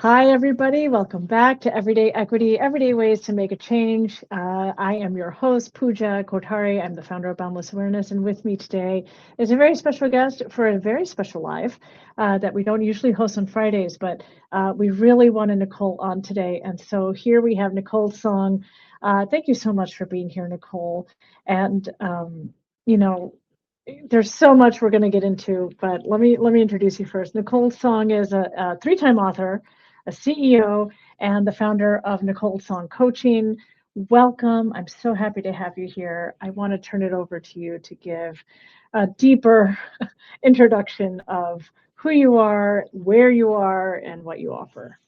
Hi, everybody. Welcome back to Everyday Equity, Everyday Ways to Make a Change. I am your host, Pooja Kothari. I'm the founder of Boundless Awareness, and with me today is a very special guest for a very special live that we don't usually host on Fridays, but we really wanted Nicole on today. And so here we have Nicole Tsong. Thank you so much for being here, Nicole. And, you know, there's so much we're going to get into, but let me introduce you first. Nicole Tsong is a three-time author, a CEO, and the founder of Nicole Tsong Coaching. Welcome. I'm so happy to have you here. I want to turn it over to you to give a deeper introduction of who you are, where you are, and what you offer.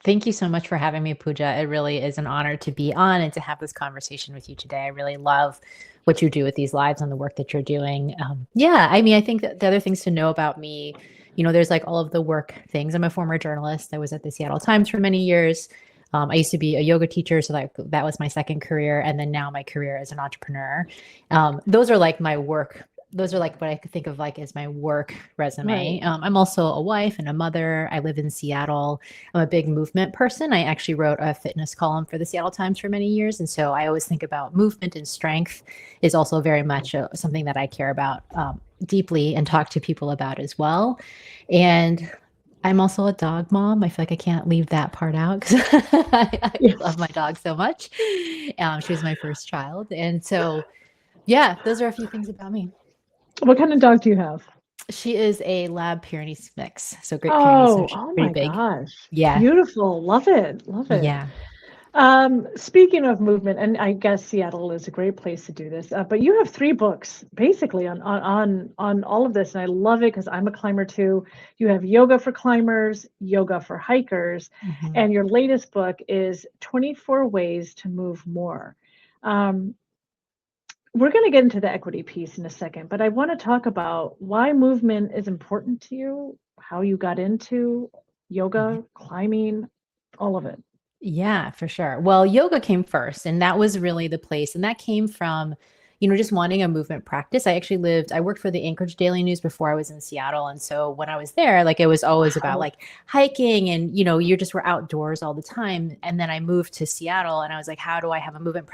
Thank you so much for having me, Pooja. It really is an honor to be on and to have this conversation with you today. I really love what you do with these lives and the work that you're doing. I think that the other things to know about me, there's like all of the work things. I'm a former journalist. I was at the Seattle Times for many years. I used to be a yoga teacher, so that was my second career. And then now my career as an entrepreneur. Those are like my work. Those are like what I could think of like as my work resume. Right. I'm also a wife and a mother. I live in Seattle. I'm a big movement person. I actually wrote a fitness column for the Seattle Times for many years. And so I always think about movement and strength is also very much something that I care about deeply and talk to people about as well. And I'm also a dog mom. I feel like I can't leave that part out because I love Yes. my dog so much. She was my first child. And so, yeah, those are a few things about me. What kind of dog do you have? She is a Lab Pyrenees mix. So Great Pyrenees. So she's Oh pretty my big. gosh. Yeah. Beautiful. Love it. Love it. Yeah. Speaking of movement, and I guess Seattle is a great place to do this, but you have three books basically on all of this, and I love it because I'm a climber too. You have Yoga for Climbers, Yoga for Hikers, Mhm. and your latest book is 24 Ways to Move More. Um, we're going to get into the equity piece in a second, but I want to talk about why movement is important to you, how you got into Yeah. yoga, climbing, all of it. Yeah, for sure. Well, yoga came first, and that was really the place. And that came from, just wanting a movement practice. I worked for the Anchorage Daily News before I was in Seattle. And so when I was there, like it was always about Wow. like hiking and, you just were outdoors all the time. And then I moved to Seattle and I was like, how do I have a movement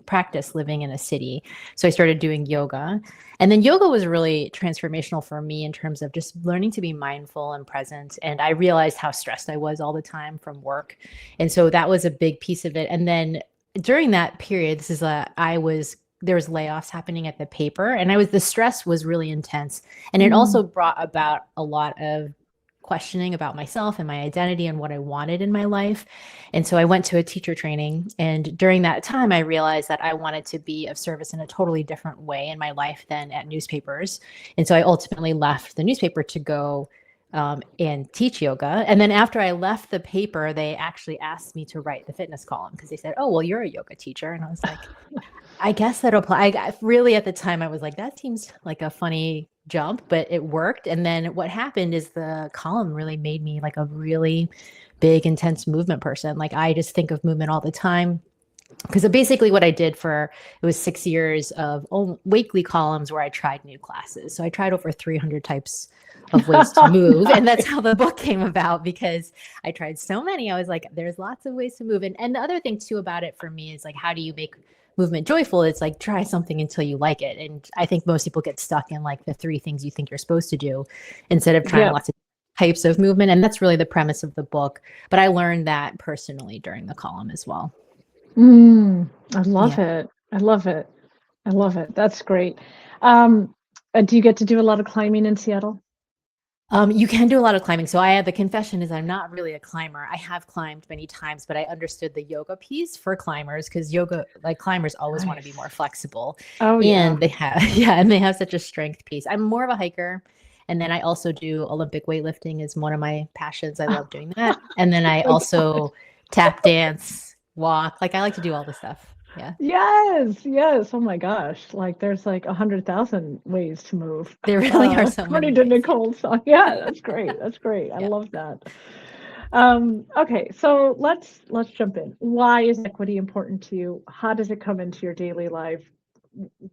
practice living in a city? So I started doing yoga. And then yoga was really transformational for me in terms of just learning to be mindful and present. And I realized how stressed I was all the time from work. And so that was a big piece of it. And then during that period, there was layoffs happening at the paper, and the stress was really intense. And it Mm. also brought about a lot of questioning about myself and my identity and what I wanted in my life. And so I went to a teacher training. And during that time, I realized that I wanted to be of service in a totally different way in my life than at newspapers. And so I ultimately left the newspaper to go and teach yoga. And then after I left the paper, they actually asked me to write the fitness column because they said, "Oh, well, you're a yoga teacher." And I was like, I guess that'll apply. Really, at the time, I was like, that seems like a funny jump, but it worked. And then what happened is the column really made me like a really big, intense movement person. Like I just think of movement all the time because basically what I did for it was 6 years of weekly columns where I tried new classes. So I tried over 300 types of ways to move, and that's Nice. how the book came about because I tried so many. I was like, there's lots of ways to move, and the other thing too about it for me is like, how do you make movement joyful? It's like try something until you like it, and I think most people get stuck in like the three things you think you're supposed to do instead of trying Yep. lots of types of movement, and that's really the premise of the book. But I learned that personally during the column as well. I love Yeah. it. I love it. I love it. That's great. Um, do you get to do a lot of climbing in Seattle? You can do a lot of climbing. So the confession is I'm not really a climber. I have climbed many times, but I understood the yoga piece for climbers because yoga, like climbers always want to be Nice. more flexible. Oh yeah. And they have, yeah, and they have such a strength piece. I'm more of a hiker. And then I also do Olympic weightlifting is one of my passions. I love doing that. And then I Oh also tap dance, walk. Like I like to do all the stuff. Yeah. yes, yes. Oh my gosh. Like there's like 100,000 ways to move. There really are so many According to ways. Nicole's song. Yeah, that's great. That's great. I Yeah. love that. Okay, so let's jump in. Why is equity important to you? How does it come into your daily life?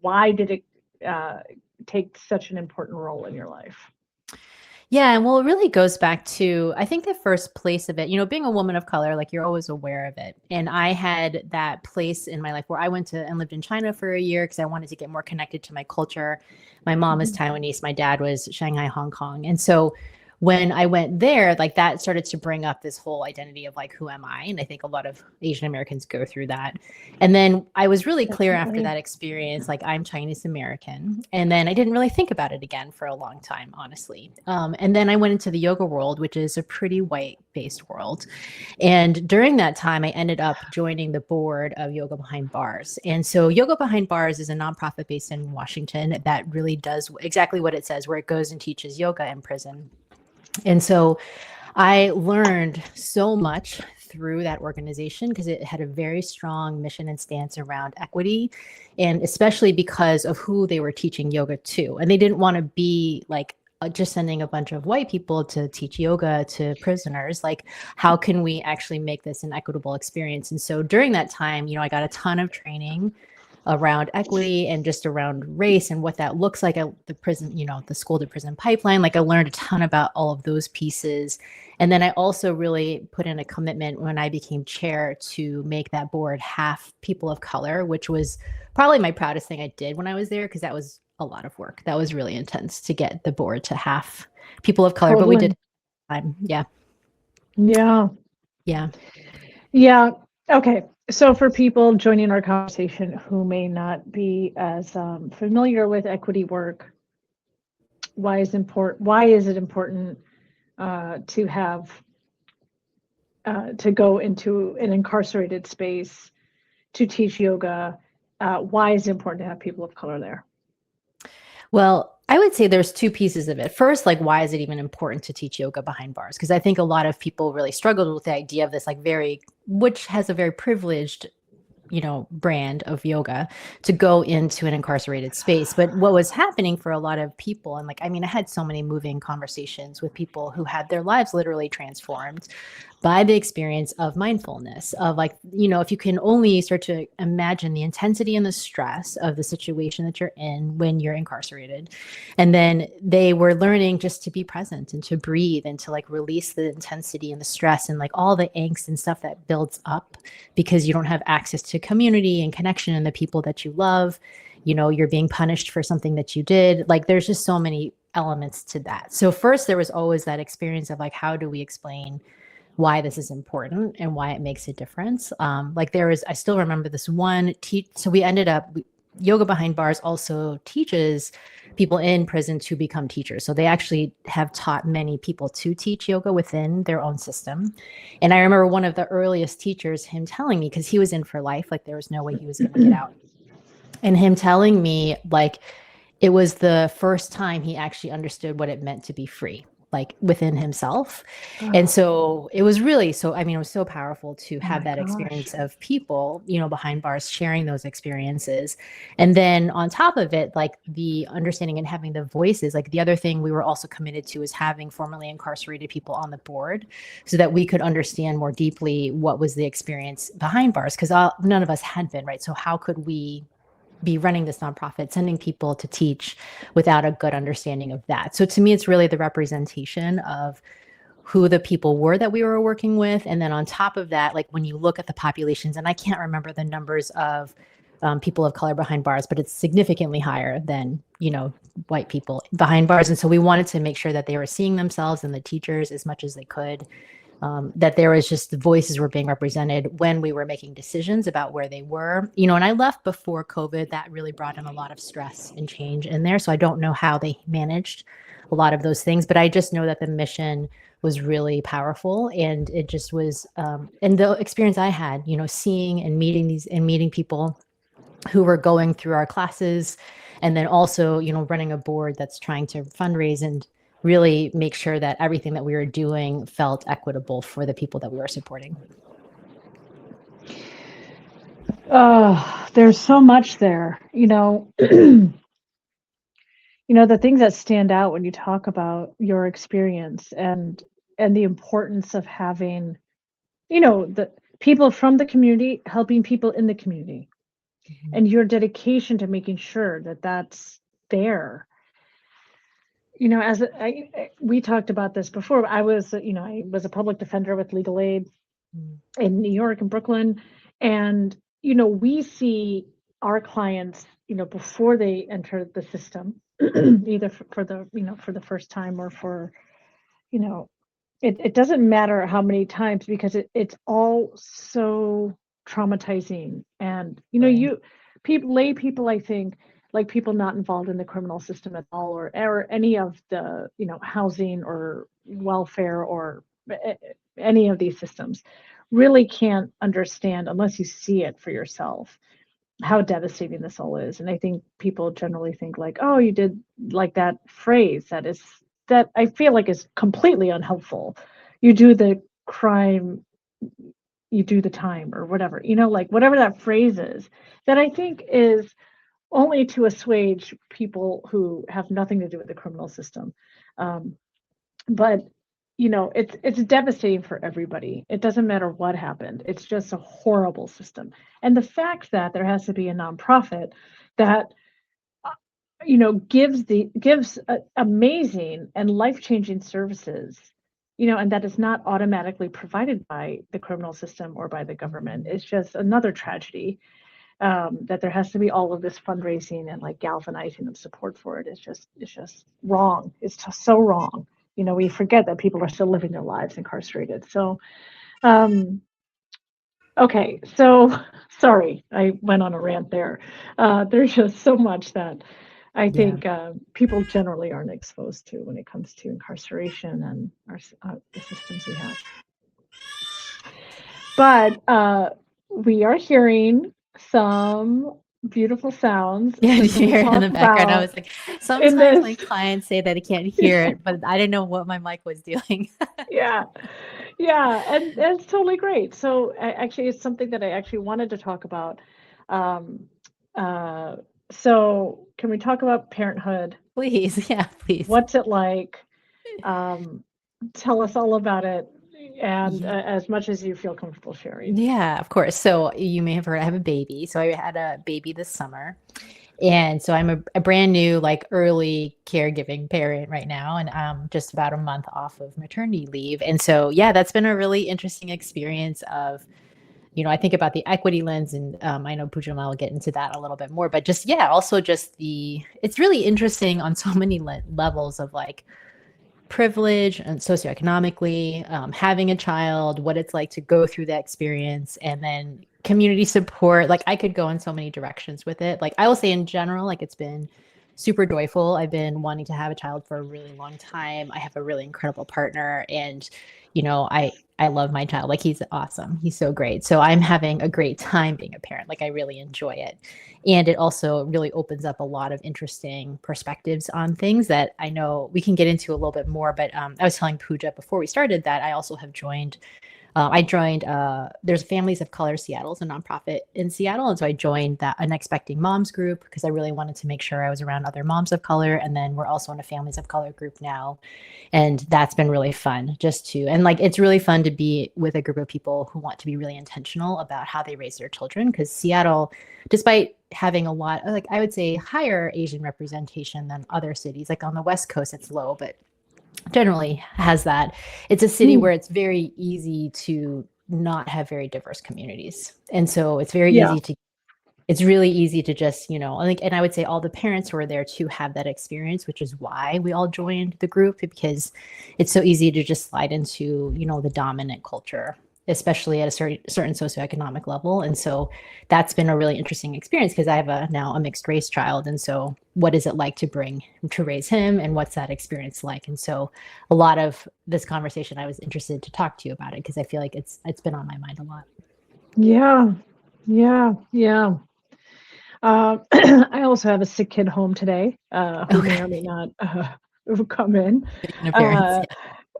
Why did it uh, take such an important role in your life? Yeah, and well, it really goes back to, I think the first place of it, being a woman of color, like you're always aware of it. And I had that place in my life where I went to and lived in China for a year because I wanted to get more connected to my culture. My mom is Mhm. Taiwanese, my dad was Shanghai, Hong Kong. And so when I went there, like that started to bring up this whole identity of like, who am I? And I think a lot of Asian Americans go through that. And then I was really clear after Definitely. that experience, like I'm Chinese American. And then I didn't really think about it again for a long time, honestly. And then I went into the yoga world, which is a pretty white based world. And during that time, I ended up joining the board of Yoga Behind Bars. And so, Yoga Behind Bars is a nonprofit based in Washington that really does exactly what it says, where it goes and teaches yoga in prison. And so, I learned so much through that organization because it had a very strong mission and stance around equity, and especially because of who they were teaching yoga to. And they didn't want to be like just sending a bunch of white people to teach yoga to prisoners. Like, how can we actually make this an equitable experience? And so during that time, I got a ton of training around equity and just around race and what that looks like at the prison, the school to prison pipeline. Like I learned a ton about all of those pieces. And then I also really put in a commitment when I became chair to make that board half people of color, which was probably my proudest thing I did when I was there, because that was a lot of work. That was really intense to get the board to half people of color, but we did Totally. it. Yeah. Yeah. Yeah. Yeah. Okay. So for people joining our conversation who may not be as familiar with equity work, why is important? Why is it important to have to go into an incarcerated space to teach yoga? Why is it important to have people of color there? Well, I would say there's two pieces of it. First, like, why is it even important to teach yoga behind bars? Because I think a lot of people really struggled with the idea of this, like, which has a very privileged, brand of yoga to go into an incarcerated space. But what was happening for a lot of people, and like, I mean, I had so many moving conversations with people who had their lives literally transformed by the experience of mindfulness, of like, if you can only start to imagine the intensity and the stress of the situation that you're in when you're incarcerated. And then they were learning just to be present and to breathe and to like release the intensity and the stress and like all the angst and stuff that builds up because you don't have access to community and connection and the people that you love. You're being punished for something that you did. Like there's just so many elements to that. So first there was always that experience of like, how do we explain why this is important and why it makes a difference. I still remember this one so we ended up, Yoga Behind Bars also teaches people in prison to become teachers. So they actually have taught many people to teach yoga within their own system. And I remember one of the earliest teachers, him telling me, because he was in for life, like there was no way he was going to get out. And him telling me, like, it was the first time he actually understood what it meant to be free, like within himself. And Oh, so it was really it was so powerful to oh have my that gosh. experience of people, behind bars sharing those experiences. And then on top of it, like the understanding and having the voices, like the other thing we were also committed to is having formerly incarcerated people on the board so that we could understand more deeply what was the experience behind bars, because none of us had been, right? So how could we be running this nonprofit, sending people to teach without a good understanding of that? So to me, it's really the representation of who the people were that we were working with. And then on top of that, like when you look at the populations, and I can't remember the numbers of people of color behind bars, but it's significantly higher than, white people behind bars. And so we wanted to make sure that they were seeing themselves and the teachers as much as they could, that there was just the voices were being represented when we were making decisions about where they were, and I left before COVID. That really brought in a lot of stress and change in there. So I don't know how they managed a lot of those things, but I just know that the mission was really powerful. And it just was, and the experience I had, seeing and meeting people who were going through our classes, and then also, running a board that's trying to fundraise and really make sure that everything that we were doing felt equitable for the people that we were supporting. There's so much there, the things that stand out when you talk about your experience and the importance of having, the people from the community helping people in the community Mhm. and your dedication to making sure that that's there. we talked about this before. I was a public defender with legal aid in New York and Brooklyn, and we see our clients before they enter the system, either for the first time or for you know it doesn't matter how many times, because it's all so traumatizing. And Right. lay people, I think, like people not involved in the criminal system at all, or any of the housing or welfare or any of these systems, really can't understand unless you see it for yourself how devastating this all is. And I think people generally think like, oh, you did like that phrase that I feel like is completely unhelpful. You do the crime, you do the time, or whatever, like whatever that phrase is, that I think is only to assuage people who have nothing to do with the criminal system. Um, but it's devastating for everybody. It doesn't matter what happened. It's just a horrible system. And the fact that there has to be a nonprofit that gives amazing and life-changing services, and that is not automatically provided by the criminal system or by the government, is just another tragedy. That there has to be all of this fundraising and like galvanizing of support for it is just wrong. It's just so wrong. We forget that people are still living their lives incarcerated. So, um, okay, so sorry, I went on a rant there. There's just so much that I Yeah. think people generally aren't exposed to when it comes to incarceration and the systems we have. But we are hearing some beautiful sounds. Yeah, So did can you we hear it in the talk background? I about was like, in sometimes this? my clients say that I can't hear Yeah, it, but I didn't know what my mic was doing. yeah, yeah, and it's totally great. So actually, it's something that I actually wanted to talk about. Um, uh, so can we talk about parenthood? Please, yeah, please. What's it like? Um, Tell us all about it, and Ye- as much as you feel comfortable sharing. Yeah, of course. So you may have heard I have a baby. So I had a baby this summer. And so I'm a brand new, like early caregiving parent right now, and just about a month off of maternity leave. And so, yeah, that's been a really interesting experience of, I think about the equity lens, and I know Pooja and I will get into that a little bit more, but just, yeah, also just it's really interesting on so many levels of like privilege and socioeconomically, having a child, what it's like to go through that experience, and then community support. Like I could go in so many directions with it. Like I will say in general, like it's been super joyful. I've been wanting to have a child for a really long time. I have a really incredible partner, and I love my child. Like he's awesome. He's so great. So I'm having a great time being a parent. Like I really enjoy it. And it also really opens up a lot of interesting perspectives on things that I know we can get into a little bit more. But I was telling Pooja before we started that I also have joined I joined there's Families of Color Seattle. It's a nonprofit in Seattle. And so I joined that Unexpecting Moms group because I really wanted to make sure I was around other moms of color. And then we're also in a Families of Color group now. And that's been really fun and like, it's really fun to be with a group of people who want to be really intentional about how they raise their children. Because Seattle, despite having a lot, like I would say higher Asian representation than other cities, like on the West Coast, it's low, but generally has that. It's a city Hmm. where it's very easy to not have very diverse communities. And so Yeah, it's really easy to just, like, and I would say all the parents who are there to have that experience, which is why we all joined the group, because it's so easy to just slide into, the dominant culture, especially at a certain socioeconomic level. And so that's been a really interesting experience because I have now a mixed race child. And so what is it like to raise him, and what's that experience like? And so a lot of this conversation, I was interested to talk to you about it because I feel like it's been on my mind a lot. yeah, yeah. I also have a sick kid home today, who may or may Okay. not come in, Make an appearance.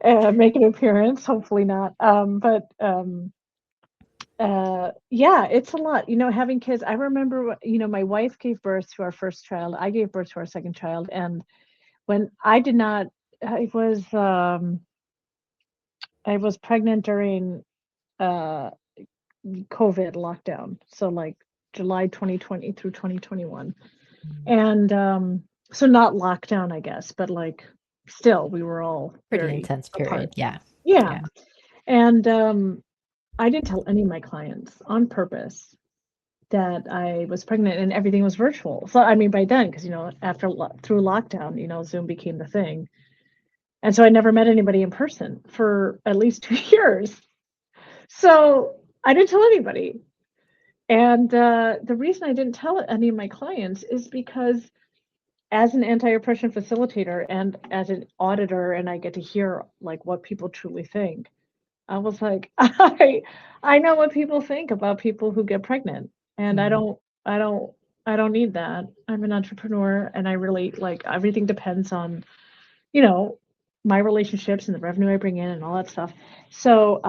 uh, make an appearance. Hopefully not. Yeah, it's a lot. Having kids. I remember, my wife gave birth to our first child. I gave birth to our second child, and when I did not, I was um, I was pregnant during uh, COVID lockdown, so like July 2020 through 2021. Yeah. And so not lockdown, I guess, but like still, we were all Pretty very intense apart. period. Yeah. Yeah. And I didn't tell any of my clients on purpose that I was pregnant, and everything was virtual. So, I mean, by then, because, through lockdown, Zoom became the thing. And so I never met anybody in person for at least 2 years. So I didn't tell anybody. And the reason I didn't tell any of my clients is because as an anti-oppression facilitator and as an auditor, and I get to hear like what people truly think, I was like, I know what people think about people who get pregnant, and I don't need that. I'm an entrepreneur, and I really like everything depends on, my relationships and the revenue I bring in and all that stuff. So,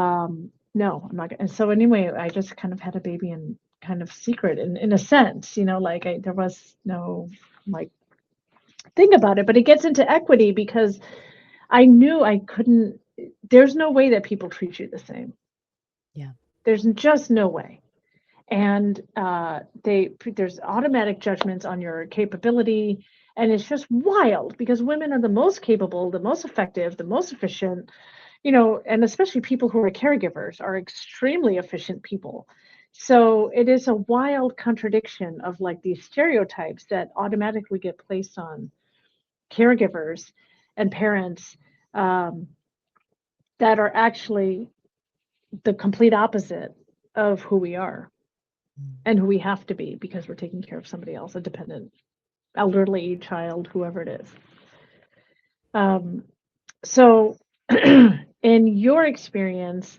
no, I'm not. And so anyway, I just kind of had a baby in kind of secret, in a sense, like there was no like thing about it. But it gets into equity because I knew I couldn't. There's no way that people treat you the same. Yeah. There's just no way. And there's automatic judgments on your capability, and it's just wild because women are the most capable, the most effective, the most efficient, and especially people who are caregivers are extremely efficient people. So it is a wild contradiction of like these stereotypes that automatically get placed on caregivers and parents, that are actually the complete opposite of who we are and who we have to be because we're taking care of somebody else, a dependent, elderly child, whoever it is. So in your experience,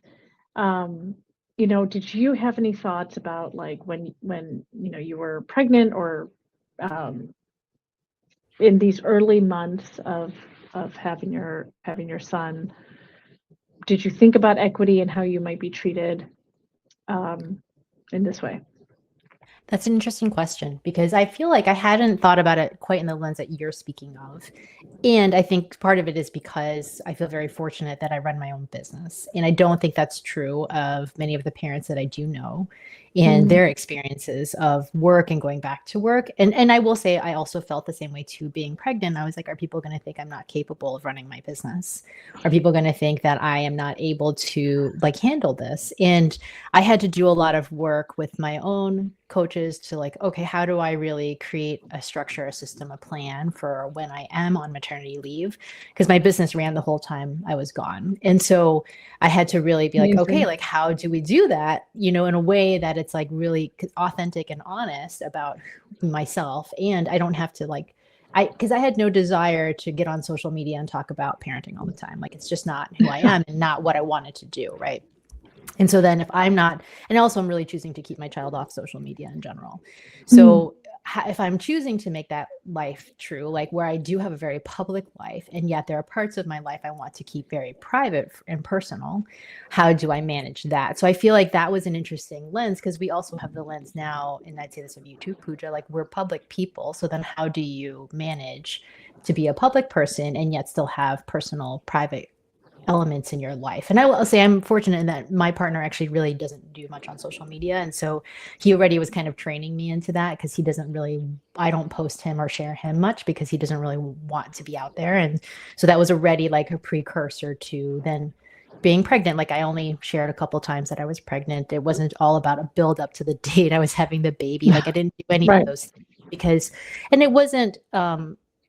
did you have any thoughts about like when you were pregnant or in these early months of having your son? Did you think about equity and how you might be treated in this way? That's an interesting question because I feel like I hadn't thought about it quite in the lens that you're speaking of. And I think part of it is because I feel very fortunate that I run my own business. And I don't think that's true of many of the parents that I do know and their experiences of work and going back to work. And I will say I also felt the same way too being pregnant. I was like, are people going to think I'm not capable of running my business? Are people going to think that I am not able to like handle this? And I had to do a lot of work with my own coaches to like, okay, how do I really create a structure, a system, a plan for when I am on maternity leave? Because my business ran the whole time I was gone. And so I had to really be like, okay, like how do we do that, in a way that it's like really authentic and honest about myself. And I don't have to like, because I had no desire to get on social media and talk about parenting all the time. Like, it's just not who I am and not what I wanted to do. Right. And so then if I'm not, and also I'm really choosing to keep my child off social media in general. So if I'm choosing to make that life true, like where I do have a very public life, and yet there are parts of my life I want to keep very private and personal, how do I manage that? So I feel like that was an interesting lens because we also have the lens now, and I'd say this of you too, Pooja, like we're public people. So then how do you manage to be a public person and yet still have personal, private elements in your life? And I will say I'm fortunate in that my partner actually really doesn't do much on social media. And so he already was kind of training me into that because I don't post him or share him much because he doesn't really want to be out there. And so that was already like a precursor to then being pregnant. Like I only shared a couple times that I was pregnant. It wasn't all about a build up to the date I was having the baby. Like I didn't do any of those things because, and it wasn't,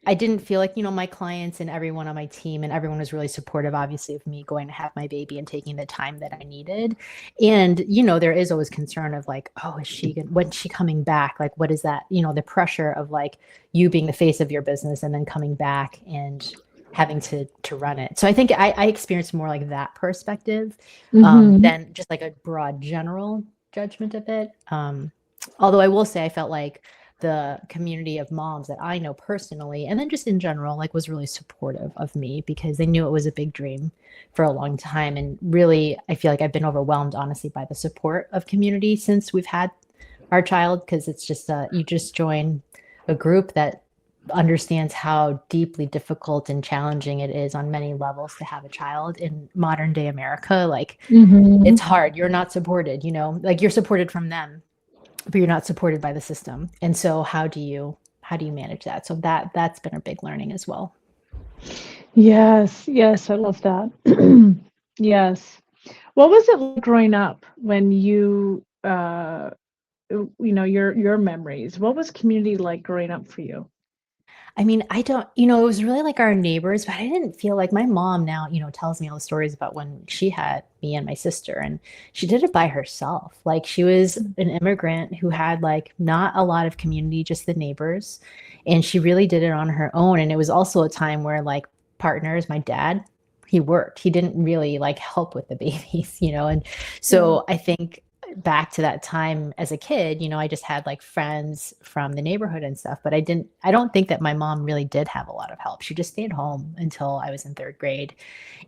I didn't feel like, my clients and everyone on my team and everyone was really supportive, obviously, of me going to have my baby and taking the time that I needed. And, there is always concern of like, oh, when's she coming back? Like, what is that? The pressure of like you being the face of your business and then coming back and having to run it. So I think I experienced more like that perspective than just like a broad general judgment of it. Although I will say I felt like the community of moms that I know personally, and then just in general, like was really supportive of me because they knew it was a big dream for a long time. And really, I feel like I've been overwhelmed, honestly, by the support of community since we've had our child, because it's just, you just join a group that understands how deeply difficult and challenging it is on many levels to have a child in modern day America. Like it's hard. You're not supported, like you're supported from them, but you're not supported by the system. And so how do you manage that? So that's been a big learning as well. Yes, yes, I love that. Yes. What was it like growing up when your memories? What was community like growing up for you? I mean, I don't, it was really like our neighbors, but I didn't feel like my mom now, tells me all the stories about when she had me and my sister, and she did it by herself. Like she was an immigrant who had like not a lot of community, just the neighbors. And she really did it on her own. And it was also a time where like partners, my dad, he worked. He didn't really like help with the babies, And Yeah. so I think back to that time as a kid, I just had like friends from the neighborhood and stuff, but I don't think that my mom really did have a lot of help. She just stayed home until I was in third grade.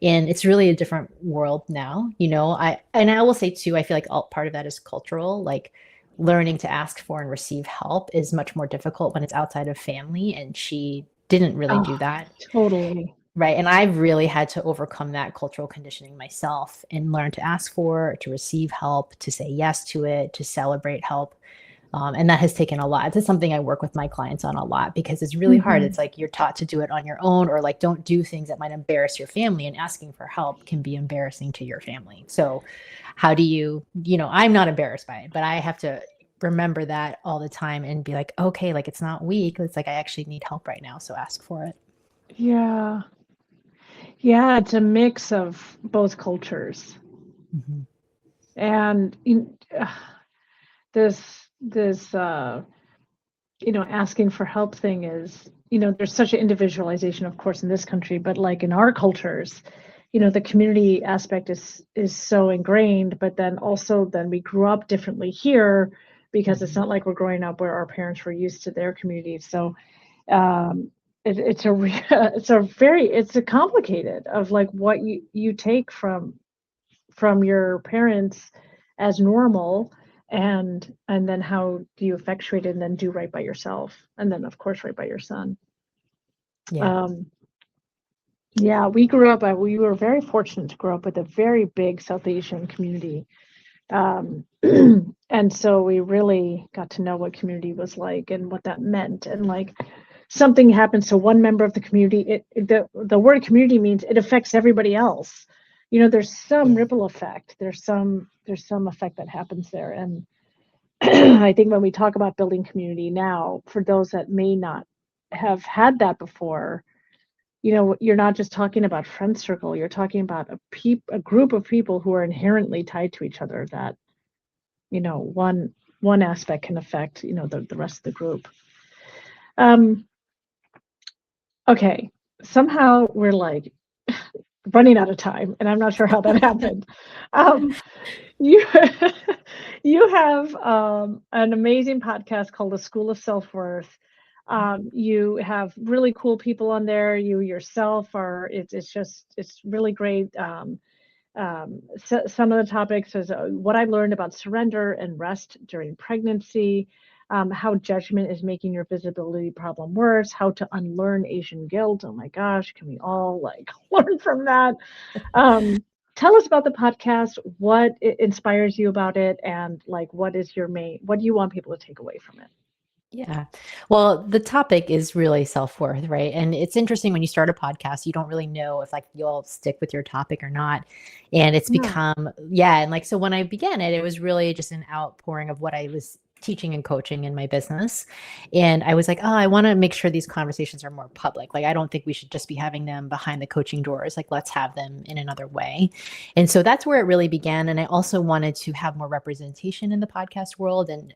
And it's really a different world now, and I will say too, I feel like part of that is cultural, like learning to ask for and receive help is much more difficult when it's outside of family. And she didn't really Oh, do that. totally. Right. And I've really had to overcome that cultural conditioning myself and learn to ask for, to receive help, to say yes to it, to celebrate help. And that has taken a lot. It's something I work with my clients on a lot because it's really hard. Hmm. It's like you're taught to do it on your own, or like don't do things that might embarrass your family, and asking for help can be embarrassing to your family. So how do I'm not embarrassed by it, but I have to remember that all the time and be like, okay, like it's not weak. It's like I actually need help right now. So ask for it. Yeah. Yeah, it's a mix of both cultures. Mhm. And this asking for help thing is, there's such an individualization, of course, in this country, but like in our cultures, the community aspect is so ingrained, but then also then we grew up differently here because it's Mhm. not like we're growing up where our parents were used to their communities. So um it's a complicated of like what you take from your parents as normal, and then how do you effectuate it and then do right by yourself, and then of course right by your son. Yeah. um yeah, we were very fortunate to grow up with a very big South Asian community. um and so we really got to know what community was like and what that meant, and like something happens to one member of the community, the word community means it affects everybody else. There's some Yeah. ripple effect, there's some effect that happens there. And I think when we talk about building community now, for those that may not have had that before, you're not just talking about friend circle, you're talking about a group of people who are inherently tied to each other, that one aspect can affect the rest of the group. um okay, somehow we're like running out of time, and I'm not sure how that happened. Um, you you have an amazing podcast called The School of Self Worth. You have really cool people on there. You yourself are. It's really great. Some of the topics is what I learned about surrender and rest during pregnancy, how judgment is making your visibility problem worse, how to unlearn Asian guilt. Oh my gosh, can we all like learn from that? Um, Tell us about the podcast, what inspires you about it, and like what do you want people to take away from it? Yeah. Well, the topic is really self-worth, right? And it's interesting when you start a podcast, you don't really know if like you'll stick with your topic or not. And it's Yeah. become, yeah. And like, so when I began it, it was really just an outpouring of what I was teaching and coaching in my business. And I was like, oh, I want to make sure these conversations are more public. Like, I don't think we should just be having them behind the coaching doors. Like, let's have them in another way. And so that's where it really began. And I also wanted to have more representation in the podcast world, and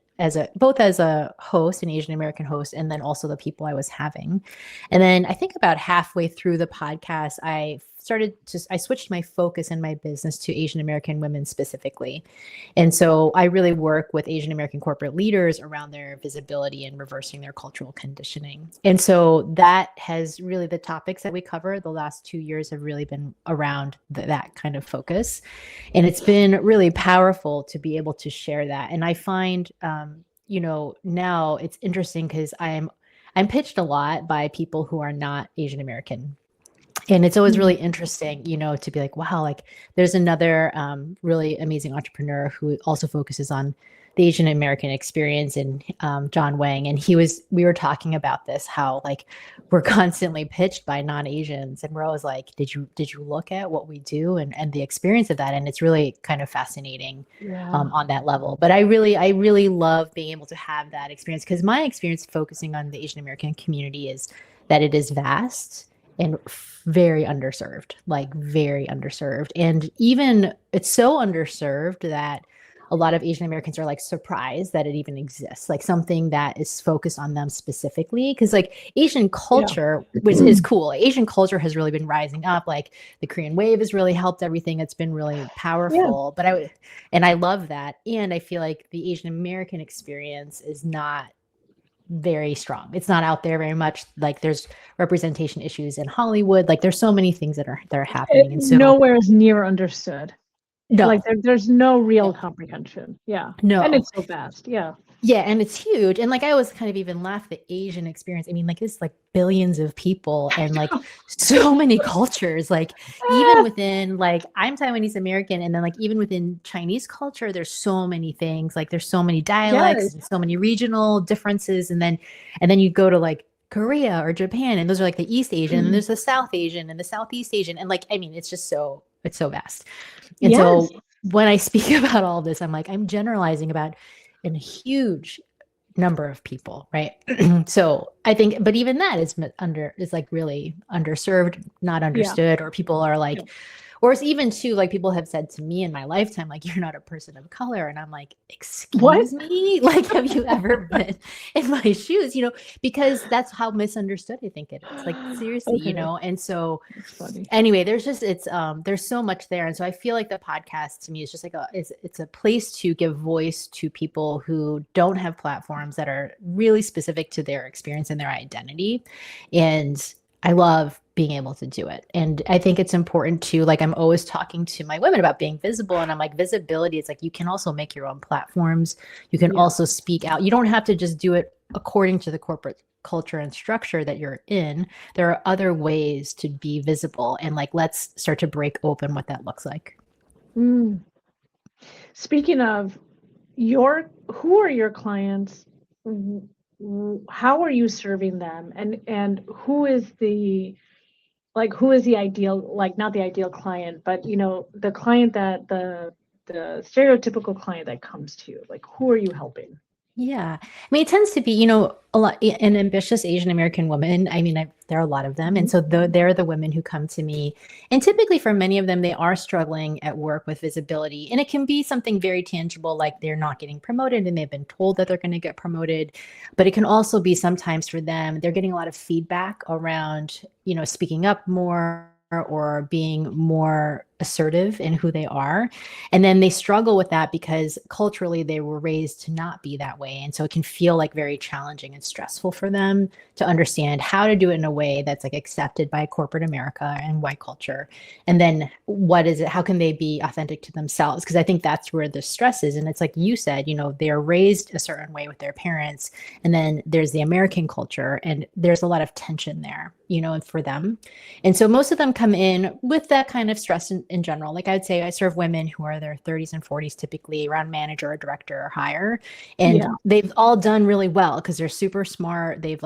both as a host, an Asian American host, and then also the people I was having. And then I think about halfway through the podcast, I switched my focus in my business to Asian American women specifically. And so I really work with Asian American corporate leaders around their visibility and reversing their cultural conditioning. And so that has really, the topics that we cover the last 2 years have really been around that kind of focus. And it's been really powerful to be able to share that. And I find, now it's interesting because I'm pitched a lot by people who are not Asian American. And it's always really Mm. interesting, to be like, wow, like there's another really amazing entrepreneur who also focuses on the Asian American experience and John Wang, and we were talking about this, how like we're constantly pitched by non-Asians, and we're always like, did you look at what we do and the experience of that? And it's really kind of fascinating on that level. But I really love being able to have that experience, because my experience focusing on the Asian American community is that it is vast and very underserved, like very underserved. And even it's so underserved that a lot of Asian Americans are like surprised that it even exists, like something that is focused on them specifically. Cause like Asian culture, which is cool. Asian culture has really been rising up. Like the Korean wave has really helped everything. It's been really powerful, but I love that. And I feel like the Asian American experience is not very strong. It's not out there very much. Like there's representation issues in Hollywood. Like there's so many things that are happening. And so nowhere is near understood. no, like there's no real comprehension. No. And it's so vast. Yeah, and it's huge. And like I always kind of even laugh the Asian experience. I mean, like it's like billions of people and like so many cultures. Like even within, like I'm Taiwanese American, and then like even within Chinese culture, there's so many things. Like there's so many dialects and so many regional differences. And then you go to like Korea or Japan, and those are like the East Asian, and there's the South Asian and the Southeast Asian. And like, I mean, it's just so vast. And so when I speak about all this, I'm like, I'm generalizing about a huge number of people, right? So I think, but even that is like really underserved, not understood, or people are like, or it's even too, like people have said to me in my lifetime, like, you're not a person of color. And I'm like, excuse me? Like, have you ever been in my shoes? Because that's how misunderstood I think it is. Like, seriously, And so anyway, there's just, there's so much there. And so I feel like the podcast to me is just like it's a place to give voice to people who don't have platforms that are really specific to their experience and their identity. And I love being able to do it. And I think it's important to, like, I'm always talking to my women about being visible. And I'm like, visibility is like, you can also make your own platforms. You can also speak out. You don't have to just do it according to the corporate culture and structure that you're in. There are other ways to be visible. And like, let's start to break open what that looks like. Speaking of who are your clients? How are you serving them? And who is the ideal, like not the ideal client, but the client that the stereotypical client that comes to you, like who are you helping? Yeah. I mean, it tends to be, a lot, an ambitious Asian American woman. I mean, there are a lot of them. And so they're the women who come to me. And typically for many of them, they are struggling at work with visibility. And it can be something very tangible, like they're not getting promoted and they've been told that they're going to get promoted. But it can also be sometimes for them, they're getting a lot of feedback around, speaking up more or being more assertive in who they are. And then they struggle with that because culturally they were raised to not be that way. And so it can feel like very challenging and stressful for them to understand how to do it in a way that's like accepted by corporate America and white culture. And then what is it? How can they be authentic to themselves? Because I think that's where the stress is. And it's like you said, they're raised a certain way with their parents. And then there's the American culture, and there's a lot of tension there, for them. And so most of them come in with that kind of stress in general. Like I'd say I serve women who are their 30s and 40s, typically around manager or director or higher. And they've all done really well because they're super smart. They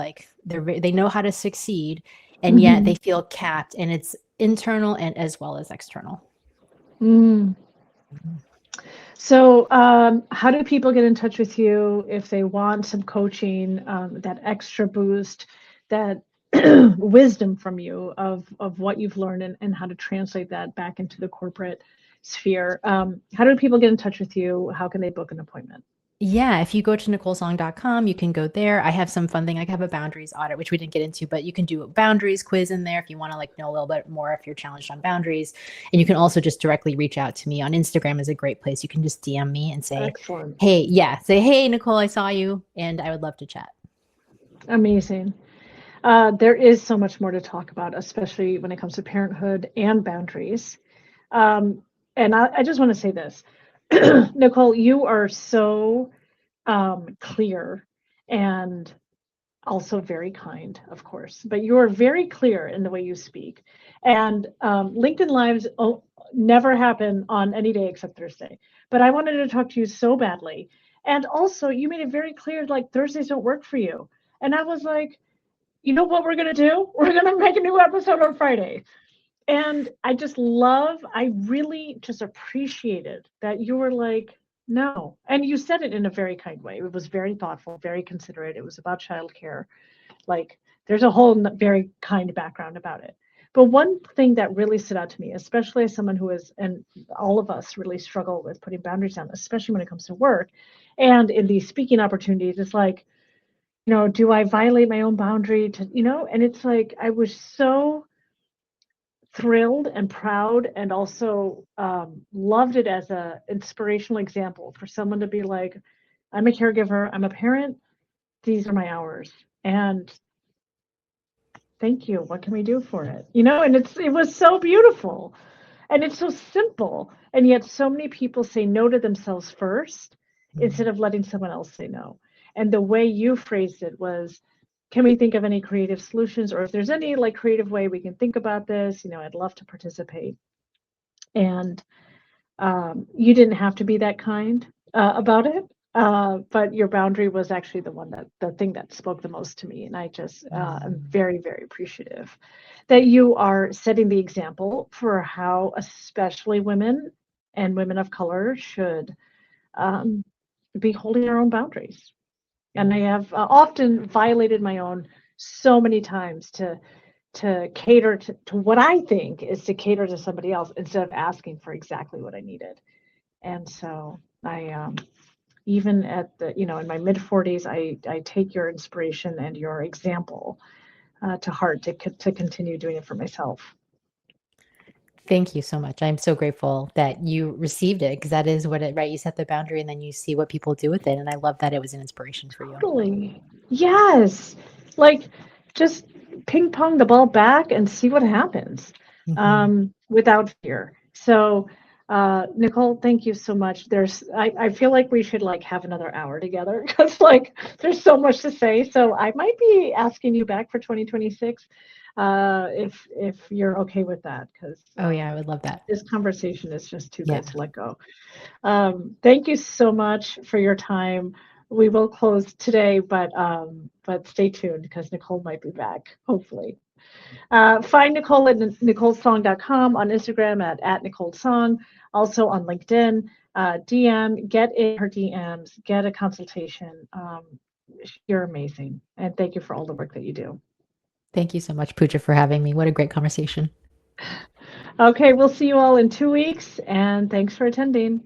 know how to succeed, and yet they feel capped, and it's internal and as well as external. So how do people get in touch with you if they want some coaching, that extra boost, that wisdom from you of what you've learned and how to translate that back into the corporate sphere? How do people get in touch with you? How can they book an appointment? Yeah, if you go to NicoleTsong.com, you can go there. I have some fun thing. I have a boundaries audit, which we didn't get into, but you can do a boundaries quiz in there if you want to know a little bit more if you're challenged on boundaries. And you can also just directly reach out to me on Instagram is a great place. You can just DM me and say, hey, Nicole, I saw you, and I would love to chat. Amazing. There is so much more to talk about, especially when it comes to parenthood and boundaries. And I just want to say this. Nicole, you are so clear and also very kind, of course, but you are very clear in the way you speak. And LinkedIn Lives never happen on any day except Thursday. But I wanted to talk to you so badly. And also, you made it very clear, like, Thursdays don't work for you. And I was like, you know what we're going to do? We're going to make a new episode on Friday. And I really just appreciated that you were like, no. And you said it in a very kind way. It was very thoughtful, very considerate. It was about childcare. Like, there's a whole very kind background about it. But one thing that really stood out to me, especially as someone who is, and all of us really struggle with putting boundaries down, especially when it comes to work and in these speaking opportunities, it's like, do I violate my own boundary and it's like, I was so thrilled and proud and also loved it as a inspirational example for someone to be like, I'm a caregiver, I'm a parent, these are my hours. And thank you. What can we do for it? And it was so beautiful and it's so simple. And yet so many people say no to themselves first instead of letting someone else say no. And the way you phrased it was, can we think of any creative solutions, or if there's any like creative way we can think about this, I'd love to participate. And you didn't have to be that kind about it. But your boundary was actually the thing that spoke the most to me. And I just am very, very appreciative that you are setting the example for how especially women and women of color should be holding our own boundaries. And I have often violated my own so many times to cater to what I think is to cater to somebody else instead of asking for exactly what I needed. And so I even at in my mid 40s, I take your inspiration and your example to heart to continue doing it for myself. Thank you so much. I'm so grateful that you received it, because that is what it, right? You set the boundary and then you see what people do with it. And I love that it was an inspiration for you. Totally. Yes. Like, just ping pong the ball back and see what happens without fear. So, Nicole, thank you so much. I feel like we should like have another hour together because like there's so much to say. So I might be asking you back for 2026 if you're okay with that, because Oh yeah, I would love that. this conversation is just too good to let go. Thank you so much for your time. We will close today, but stay tuned because Nicole might be back, hopefully. Find Nicole at NicoleTsong.com, on Instagram at Nicole Tsong, also on LinkedIn. DM, get in her DMs, get a consultation. You're amazing. And thank you for all the work that you do. Thank you so much, Pooja, for having me. What a great conversation. Okay, we'll see you all in 2 weeks, and thanks for attending.